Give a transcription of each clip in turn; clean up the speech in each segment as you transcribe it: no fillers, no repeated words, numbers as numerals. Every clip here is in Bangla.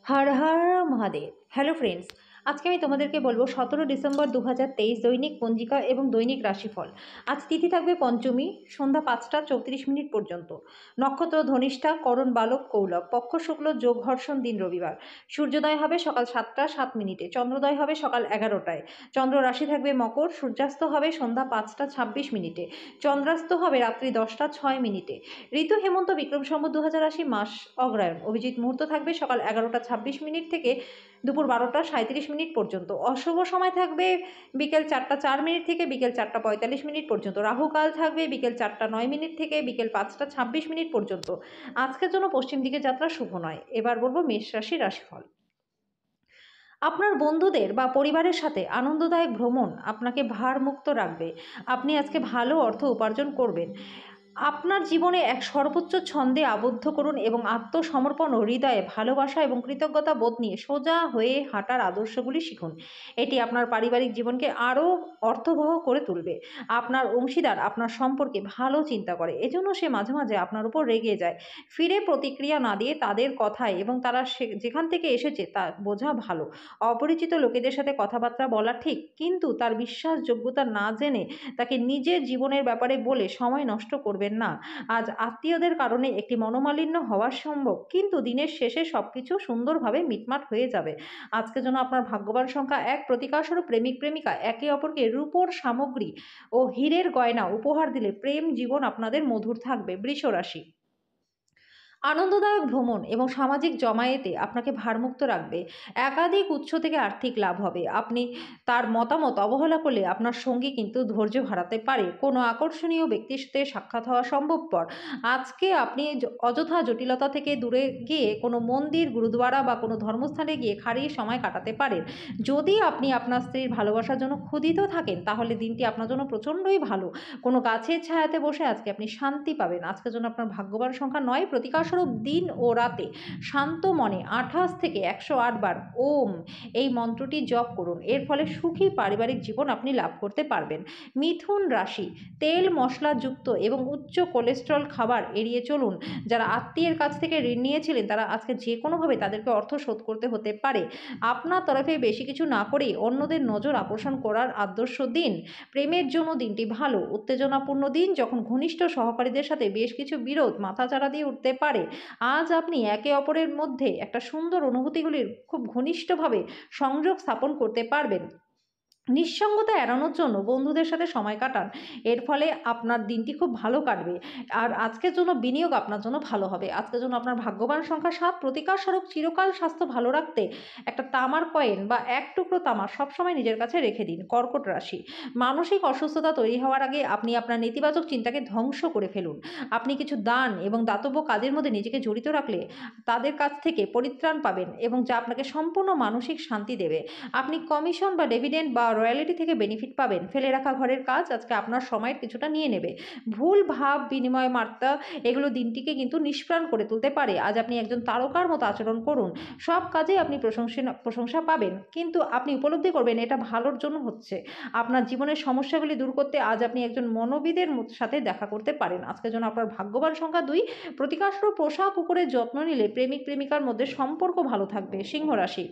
হর হর মহাদেব। হ্যালো ফ্রেন্ডস, আজকে আমি তোমাদেরকে বলবো 17 ডিসেম্বর 2023 দৈনিক পঞ্জিকা এবং দৈনিক রাশিফল। আজ তিথি থাকবে পঞ্চমী, সন্ধ্যা 5টা 34 মিনিট পর্যন্ত। নক্ষত্র ধনিষ্ঠা, করণ বালক কৌলব, পক্ষ শুক্ল, যোগ হর্ষণ, দিন রবিবার। সূর্যোদয় হবে সকাল 7টা 7 মিনিটে, চন্দ্রোদয় হবে সকাল 11টায়। চন্দ্র রাশি থাকবে মকর, সূর্যাস্ত হবে সন্ধ্যা 5টা 26 মিনিটে, চন্দ্রাস্ত হবে রাত্রি 10টা 6 মিনিটে। ঋতু হেমন্ত, বিক্রম সম্বত 2080, মাস অগ্রহায়ণ। অভিজিৎ মুহূর্ত থাকবে সকাল 11টা 26 মিনিট থেকে দুপুর 12টা 37 মিনিট পর্যন্ত। অশুভ সময় থাকবে বিকেল 4টা 4 মিনিট থেকে বিকেল 4টা 45 মিনিট পর্যন্ত। রাহু কাল থাকবে বিকেল 4টা 9 মিনিট থেকে বিকেল 5টা 26 মিনিট পর্যন্ত। আজকের জন্য পশ্চিম দিকে যাত্রা শুভ নয়। এবার বলবো মেষ রাশির রাশিফল। আপনার বন্ধুদের বা পরিবারের সাথে আনন্দদায়ক ভ্রমণ আপনাকে ভারমুক্ত রাখবে। আপনি আজকে ভালো অর্থ উপার্জন করবেন। আপনার জীবনে এক সর্বোচ্চ ছন্দে আবদ্ধ করুন এবং আত্মসমর্পণ ও হৃদয়ে ভালোবাসা এবং কৃতজ্ঞতা বোধ নিয়ে সোজা হয়ে হাঁটার আদর্শগুলি শিখুন। এটি আপনার পারিবারিক জীবনকে আরও অর্থবহ করে তুলবে। আপনার অংশীদার আপনার সম্পর্কে ভালো চিন্তা করে, এজন্য সে মাঝে মাঝে আপনার উপর রেগে যায়। ফিরে প্রতিক্রিয়া না দিয়ে তাদের কথায় এবং তারা যেখান থেকে এসেছে তা বোঝা ভালো। অপরিচিত লোকেদের সাথে কথাবার্তা বলা ঠিক, কিন্তু তার বিশ্বাসযোগ্যতা না জেনে তাকে নিজের জীবনের ব্যাপারে বলে সময় নষ্ট করবেন না। আজ আত্মীয়দের কারণে একটি মনোমালিন্য হওয়া সম্ভব, কিন্তু দিনের শেষে সবকিছু সুন্দরভাবে মিটমাট হয়ে যাবে। আজকের জন্য আপনার ভাগ্যবান সংখ্যা 1। প্রতিকারস্বরূপ প্রেমিক প্রেমিকা একে অপরকে রূপোর সামগ্রী ও হীরের গয়না উপহার দিলে প্রেম জীবন আপনাদের মধুর থাকবে। বৃষ রাশি। আনন্দদায়ক ভ্রমণ এবং সামাজিক জমায়েতে আপনাকে ভারমুক্ত রাখবে। একাধিক উৎস থেকে আর্থিক লাভ হবে। আপনি তার মতামত অবহেলা করলে আপনার সঙ্গী কিন্তু ধৈর্য হারাতে পারে। কোনো আকর্ষণীয় ব্যক্তির সাথে সাক্ষাৎ হওয়া সম্ভবপর। আজকে আপনি অযথা জটিলতা থেকে দূরে গিয়ে কোনো মন্দির, গুরুদুয়ারা বা কোনো ধর্মস্থানে গিয়ে খারিয়ে সময় কাটাতে পারেন। যদি আপনি আপনার স্ত্রীর ভালোবাসার জন্য ক্ষুধিত থাকেন, তাহলে দিনটি আপনার জন্য প্রচণ্ডই ভালো। কোনো গাছের ছায়াতে বসে আজকে আপনি শান্তি পাবেন। আজকের জন্য আপনার ভাগ্যবান সংখ্যা 9। প্রতিকারস্বরূপ দিন ও রাতে শান্ত মনে 28 থেকে 108 বার ওম এই মন্ত্রটি জপ করুন। এর ফলে সুখী পারিবারিক জীবন আপনি লাভ করতে পারবেন। মিথুন রাশি। তেল মশলাযুক্ত এবং উচ্চ কোলেস্টেরল খাবার এড়িয়ে চলুন। যারা আত্মীয়ের কাছ থেকে ঋণ নিয়েছিলেন, তারা আজকে যে কোনোভাবে তাদেরকে অর্থ শোধ করতে হতে পারে। আপনার তরফে বেশি কিছু না করেই অন্যদের নজর আকর্ষণ করার আদর্শ দিন। প্রেমের জন্য দিনটি ভালো। উত্তেজনাপূর্ণ দিন, যখন ঘনিষ্ঠ সহকারীদের সাথে বেশ কিছু বিরোধ মাথাচাড়া দিয়ে উঠতে পারে। আজ আপনি একে অপরের মধ্যে একটা সুন্দর অনুভূতিগুলির খুব ঘনিষ্ঠভাবে সংযোগ স্থাপন করতে পারবেন। নিঃসঙ্গতা এড়ানোর জন্য বন্ধুদের সাথে সময় কাটান। এর ফলে আপনার দিনটি খুব ভালো কাটবে। আর আজকের জন্য বিনিয়োগ আপনার জন্য ভালো হবে। আজকের জন্য আপনার ভাগ্যবান সংখ্যা 7। প্রতিকার স্বরূপ চিরকাল স্বাস্থ্য ভালো রাখতে একটা তামার কয়েন বা এক টুকরো তামা সবসময় নিজের কাছে রেখে দিন। কর্কট রাশি। মানসিক অসুস্থতা তৈরি হওয়ার আগে আপনি আপনার নেতিবাচক চিন্তাকে ধ্বংস করে ফেলুন। আপনি কিছু দান এবং দাতব্য কাজের মধ্যে নিজেকে জড়িত রাখলে তাদের কাছ থেকে পরিত্রাণ পাবেন, এবং যা আপনাকে সম্পূর্ণ মানসিক শান্তি দেবে। আপনি কমিশন বা ডিভিডেন্ড বা রয়্যালিটি থেকে বেনিফিট পাবেন। ফেলে রাখা ঘরের কাজ আজকে আপনার সময়ের কিছুটা নিয়ে নেবে। ভুল ভাব বিনিময় বার্তা এগুলো দিনটিকে কিন্তু নিষ্প্রাণ করে তুলতে পারে। আজ আপনি একজন তারকার মতো আচরণ করুন। সব কাজে আপনি প্রশংসা পাবেন, কিন্তু আপনি উপলব্ধি করবেন এটা ভালোর জন্য হচ্ছে। আপনার জীবনের সমস্যাগুলি দূর করতে আজ আপনি একজন মনোবিদের সাথে দেখা করতে পারেন। আজকের জন্য আপনার ভাগ্যবান সংখ্যা 2। প্রতিকারস্বরূপ পোষা কুকুরের যত্ন নিলে প্রেমিক প্রেমিকার মধ্যে সম্পর্ক ভালো থাকবে। সিংহ রাশি।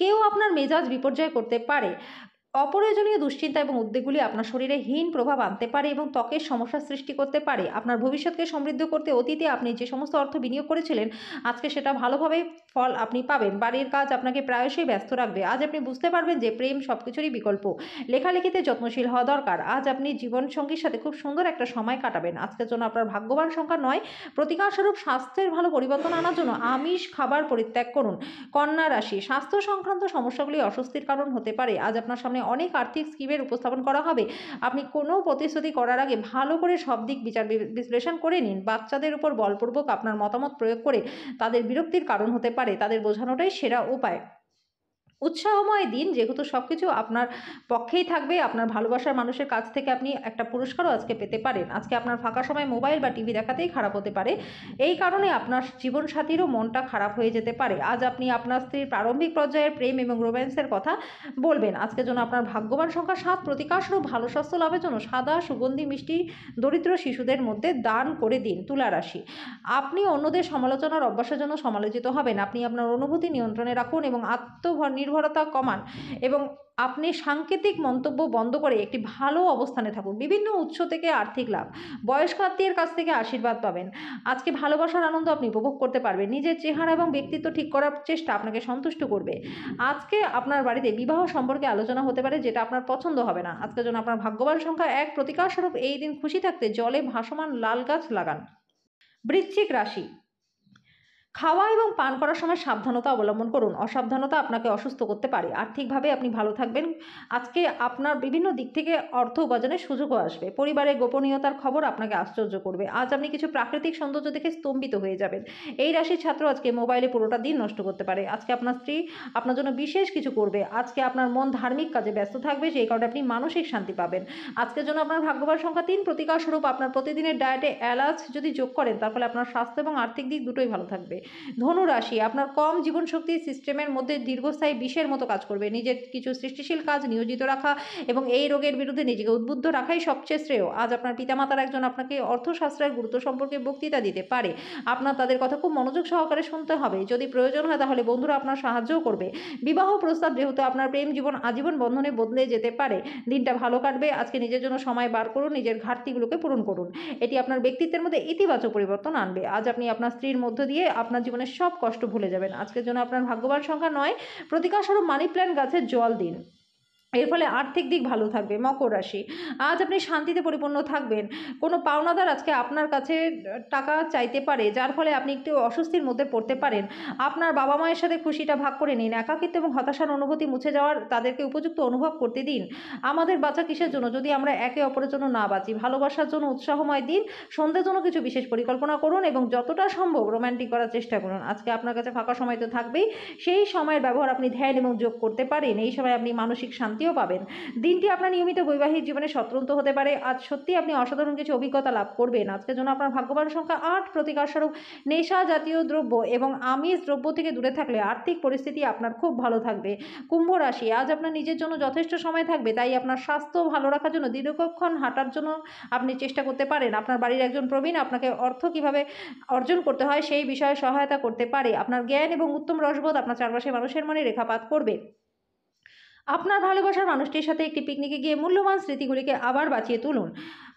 কেউ আপনার মেজাজ বিপর্যয় করতে পারে। অপ্রয়োজনীয় দুশ্চিন্তা এবং উদ্বেগগুলি আপনার শরীরে হীন প্রভাব আনতে পারে এবং ত্বকের সমস্যার সৃষ্টি করতে পারে। আপনার ভবিষ্যৎকে সমৃদ্ধ করতে অতীতে আপনি যে সমস্ত অর্থ বিনিয়োগ করেছিলেন, আজকে সেটা ভালোভাবে ফল আপনি পাবেন। বাড়ির কাজ আপনাকে প্রায়শই ব্যস্ত রাখবে। আজ আপনি বুঝতে পারবেন যে প্রেম সবকিছুরই বিকল্প। লেখালেখিতে যত্নশীল হওয়া দরকার। আজ আপনি জীবনসঙ্গীর সাথে খুব সুন্দর একটা সময় কাটাবেন। আজকের জন্য আপনার ভাগ্যবান সংখ্যা 9। প্রতিকারস্বরূপ স্বাস্থ্যের ভালো পরিবর্তন আনার জন্য আমিষ খাবার পরিত্যাগ করুন। কন্যা রাশি। স্বাস্থ্য সংক্রান্ত সমস্যাগুলি অস্বস্তির কারণ হতে পারে। আজ আপনার সামনে অনেক আর্থিক স্কিমের উপস্থাপন করা হবে। আপনি কোনো প্রতিশ্রুতি করার আগে ভালো করে সব দিক বিচার বিশ্লেষণ করে নিন। বাচ্চাদের উপর বলপূর্বক আপনার মতামত প্রয়োগ করে তাদের বিরক্তির কারণ হতে পারে। তাদের বোঝানোটাই সেরা উপায়। উৎসাহময় দিন, যেহেতু সবকিছু আপনার পক্ষেই থাকবে। আপনার ভালোবাসার মানুষের কাছ থেকে আপনি একটা পুরস্কারও আজকে পেতে পারেন। আজকে আপনার ফাঁকা সময় মোবাইল বা টিভি দেখাতেই খারাপ হতে পারে। এই কারণে আপনার জীবনসাথীরও মনটা খারাপ হয়ে যেতে পারে। আজ আপনি আপনার স্ত্রীর প্রারম্ভিক পর্যায়ের প্রেম এবং রোম্যান্সের কথা বলবেন। আজকের জন্য আপনার ভাগ্যবান সংখ্যা ৭। প্রতিকারস্বরূপ ভালো স্বাস্থ্য লাভের জন্য সাদা সুগন্ধি মিষ্টি দরিদ্র শিশুদের মধ্যে দান করে দিন। তুলা রাশি, আপনি অন্যদের সমালোচনার অভ্যাসের জন্য সমালোচিত হবেন। আপনি আপনার অনুভূতি নিয়ন্ত্রণে রাখুন এবং নির্ভরতা কমান এবং আপনি সাংকেতিক মন্তব্য বন্ধ করে একটি ভালো অবস্থানে থাকুন। বিভিন্ন উৎস থেকে আর্থিক লাভ, বয়স্ক আত্মীয়ের কাছ থেকে আশীর্বাদ পাবেন। আজকে ভালোবাসার আনন্দ আপনি উপভোগ করতে পারবেন। নিজের চেহারা এবং ব্যক্তিত্ব ঠিক করার চেষ্টা আপনাকে সন্তুষ্ট করবে। আজকে আপনার বাড়িতে বিবাহ সম্পর্কে আলোচনা হতে পারে, যেটা আপনার পছন্দ হবে না। আজকের জন্য আপনার ভাগ্যবান সংখ্যা ১। প্রতিকারস্বরূপ এই দিন খুশি থাকতে জলে ভাসমান লাল গাছ লাগান। বৃশ্চিক রাশি, খাওয়া এবং পান করার সময় সাবধানতা অবলম্বন করুন। অসাবধানতা আপনাকে অসুস্থ করতে পারে। আর্থিকভাবে আপনি ভালো থাকবেন। আজকে আপনার বিভিন্ন দিক থেকে অর্থ উপার্জনের সুযোগও আসবে। পরিবারের গোপনীয়তার খবর আপনাকে আশ্চর্য করবে। আজ আপনি কিছু প্রাকৃতিক সৌন্দর্য দেখে স্তম্ভিত হয়ে যাবেন। এই রাশির ছাত্র আজকে মোবাইলে পুরোটা দিন নষ্ট করতে পারে। আজকে আপনার স্ত্রী আপনার জন্য বিশেষ কিছু করবে। আজকে আপনার মন ধার্মিক কাজে ব্যস্ত থাকবে, সেই কারণে আপনি মানসিক শান্তি পাবেন। আজকের জন্য আপনার ভাগ্যবান সংখ্যা ৩। প্রতিকার স্বরূপ আপনার প্রতিদিনের ডায়েটে এলাচ যদি যোগ করেন, তার ফলে আপনার স্বাস্থ্য এবং আর্থিক দিক দুটোই ভালো থাকবে। ধনু রাশি, আপনার কম জীবনশক্তি সিস্টেমের মধ্যে দীর্ঘস্থায়ী বিষের মতো কাজ করবে। নিজের কিছু সৃষ্টিশীল কাজ নিয়োজিত রাখা এবং এই রোগের বিরুদ্ধে নিজেকে উদ্বুদ্ধ রাখাই সবচেয়ে শ্রেয়। আজ আপনার পিতামাতার একজন আপনাকে অর্থশাস্ত্রের গুরুত্ব সম্পর্কে বক্তৃতা দিতে পারে। আপনার তাদের কথা খুব মনোযোগ সহকারে শুনতে হবে। যদি প্রয়োজন হয় তাহলে বন্ধুরা আপনার সাহায্যও করবে। বিবাহ প্রস্তাব, যেহেতু আপনার প্রেম জীবন আজীবন বন্ধনে বদলে যেতে পারে। দিনটা ভালো কাটবে। আজকে নিজের জন্য সময় বার করুন, নিজের ঘাটতিগুলোকে পূরণ করুন। এটি আপনার ব্যক্তিত্বের মধ্যে ইতিবাচক পরিবর্তন আনবে। আজ আপনি আপনার স্ত্রীর মধ্য দিয়ে আপনার জীবনের সব কষ্ট ভুলে যাবেন। আজকের জন্য আপনার ভাগ্যবান সংখ্যা ৯। প্রতিকারস্বরূপ মানি প্ল্যান্ট গাছে জল দিন। এর ফলে আর্থিক দিক ভালো থাকবে। মকর রাশি, আজ আপনি শান্তিতে পরিপূর্ণ থাকবেন। কোনো পাওনাদার আজকে আপনার কাছে টাকা চাইতে পারে, যার ফলে আপনি একটু অস্বস্তির মধ্যে পড়তে পারেন। আপনার বাবা মায়ের সাথে খুশিটা ভাগ করে নিন। একাকিত্ব এবং হতাশার অনুভূতি মুছে যাওয়ার তাদেরকে উপযুক্ত অনুভব করতে দিন। আমাদের বাঁচা কিসের জন্য যদি আমরা একে অপরের জন্য না বাঁচি। ভালোবাসার জন্য উৎসাহময় দিন। সন্ধ্যের জন্য কিছু বিশেষ পরিকল্পনা করুন এবং যতটা সম্ভব রোম্যান্টিক করার চেষ্টা করুন। আজকে আপনার কাছে ফাঁকা সময় তো থাকবেই, সেই সময়ের ব্যবহার আপনি ধ্যান এবং যোগ করতে পারেন। এই সময় আপনি মানসিক শান্তিও পাবেন। দিনটি আপনার নিয়মিত বৈবাহিক জীবনে স্বতন্ত্র হতে পারে। আজ সত্যি আপনি অসাধারণ কিছু অভিজ্ঞতা লাভ করবেন। আজকের জন্য আপনার ভাগ্যবান সংখ্যা ৮। প্রতিকারস্বরূপ নেশা জাতীয় দ্রব্য এবং আমিষ দ্রব্য থেকে দূরে থাকলে আর্থিক পরিস্থিতি আপনার খুব ভালো থাকবে। কুম্ভ রাশি, আজ আপনার নিজের জন্য যথেষ্ট সময় থাকবে, তাই আপনার স্বাস্থ্য ভালো রাখার জন্য দীর্ঘক্ষণ হাঁটার জন্য আপনি চেষ্টা করতে পারেন। আপনার বাড়ির একজন প্রবীণ আপনাকে অর্থ কিভাবে অর্জন করতে হয় সেই বিষয়ে সহায়তা করতে পারে। আপনার জ্ঞান এবং উত্তম রসবোধ আপনার চারপাশের মানুষের মনে রেখাপাত করবে। আপনার ভালোবাসার মানুষটির সাথে একটি পিকনিকে গিয়ে মূল্যবান স্মৃতিগুলিকে আবার বাঁচিয়ে তুলুন।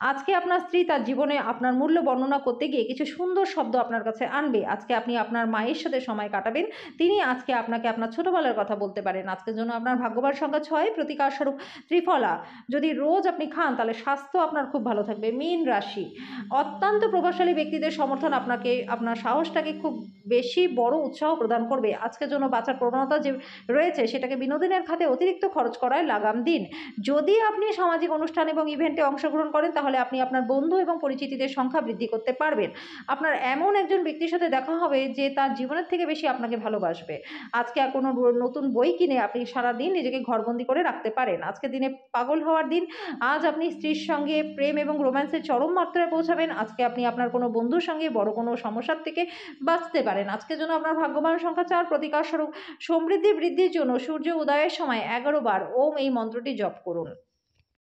আজকে আপনার স্ত্রী তার জীবনে আপনার মূল্য বর্ণনা করতে গিয়ে কিছু সুন্দর শব্দ আপনার কাছে আনবে। আজকে আপনি আপনার মায়ের সাথে সময় কাটাবেন। তিনি আজকে আপনাকে আপনার ছোটবেলার কথা বলতে পারেন। আজকের জন্য আপনার ভাগ্যবান সংখ্যা ৬। প্রতিকারস্বরূপ ত্রিফলা যদি রোজ আপনি খান, তাহলে স্বাস্থ্য আপনার খুব ভালো থাকবে। মীন রাশি, অত্যন্ত প্রভাবশালী ব্যক্তিদের সমর্থন আপনাকে আপনার সাহসটাকে খুব বেশি বড় উৎসাহ প্রদান করবে। আজকের জন্য বাঁচার প্রবণতা যে রয়েছে, সেটাকে বিনোদনের খাতে অতিরিক্ত খরচ করায় লাগাম দিন। যদি আপনি সামাজিক অনুষ্ঠান এবং ইভেন্টে অংশগ্রহণ করেন, তাহলে আপনি আপনার বন্ধু এবং পরিচিতিদের সংখ্যা বৃদ্ধি করতে পারবেন। আপনার এমন একজন ব্যক্তির সাথে দেখা হবে যে তার জীবনের থেকে বেশি আপনাকে ভালোবাসবে। আজকে আর কোনো নতুন বই কিনে আপনি সারাদিন নিজেকে ঘরবন্দি করে রাখতে পারেন। আজকে দিনে পাগল হওয়ার দিন। আজ আপনি স্ত্রীর সঙ্গে প্রেম এবং রোম্যান্সের চরম মাত্রায় পৌঁছাবেন। আজকে আপনি আপনার কোনো বন্ধুর সঙ্গে বড় কোনো সমস্যার থেকে বাঁচতে পারেন। আজকের জন্য আপনার ভাগ্যবান সংখ্যা ৪। প্রতিকারস্বরূপ সমৃদ্ধি বৃদ্ধির জন্য সূর্য উদয়ের সময় ১১ বার ওম এই মন্ত্রটি জপ করুন।